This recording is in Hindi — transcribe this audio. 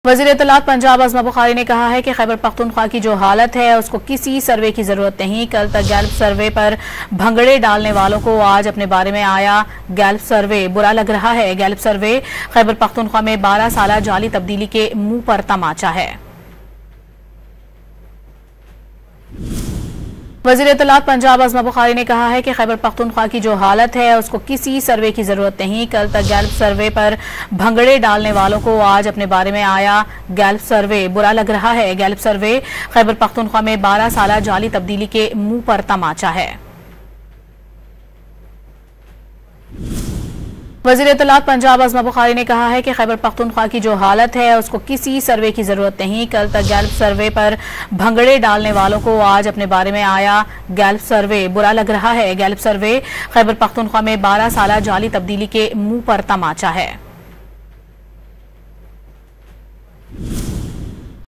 वज़ीर इत्तलात पंजाब आज़मा बुखारी ने कहा है कि खैबर पख्तूनख्वा की जो हालत है उसको किसी सर्वे की जरूरत नहीं। कल तक गैल्प सर्वे पर भंगड़े डालने वालों को आज अपने बारे में आया गैल्प सर्वे बुरा लग रहा है। गैल्प सर्वे खैबर पख्तूनख्वा में 12 साला जाली तब्दीली के मुंह पर तमाचा है। वज़ीर इत्तलात पंजाब आज़मा बुखारी ने कहा है कि खैबर पख्तूनख्वा की जो हालत है उसको किसी सर्वे की जरूरत नहीं। कल तक गैल्प सर्वे पर भंगड़े डालने वालों को आज अपने बारे में आया गैल्प सर्वे बुरा लग रहा है। गैल्प सर्वे खैबर पख्तूनख्वा में 12 साला जाली तब्दीली के मुंह पर तमाचा है। वज़ीर इत्तलात पंजाब आज़मा बुखारी ने कहा है कि खैबर पख्तूनख्वा की जो हालत है उसको किसी सर्वे की जरूरत नहीं। कल तक गैल्प सर्वे पर भंगड़े डालने वालों को आज अपने बारे में आया गैल्प सर्वे बुरा लग रहा है। गैल्प सर्वे खैबर पख्तूनख्वा में 12 साला जाली तब्दीली के मुंह पर तमाचा है।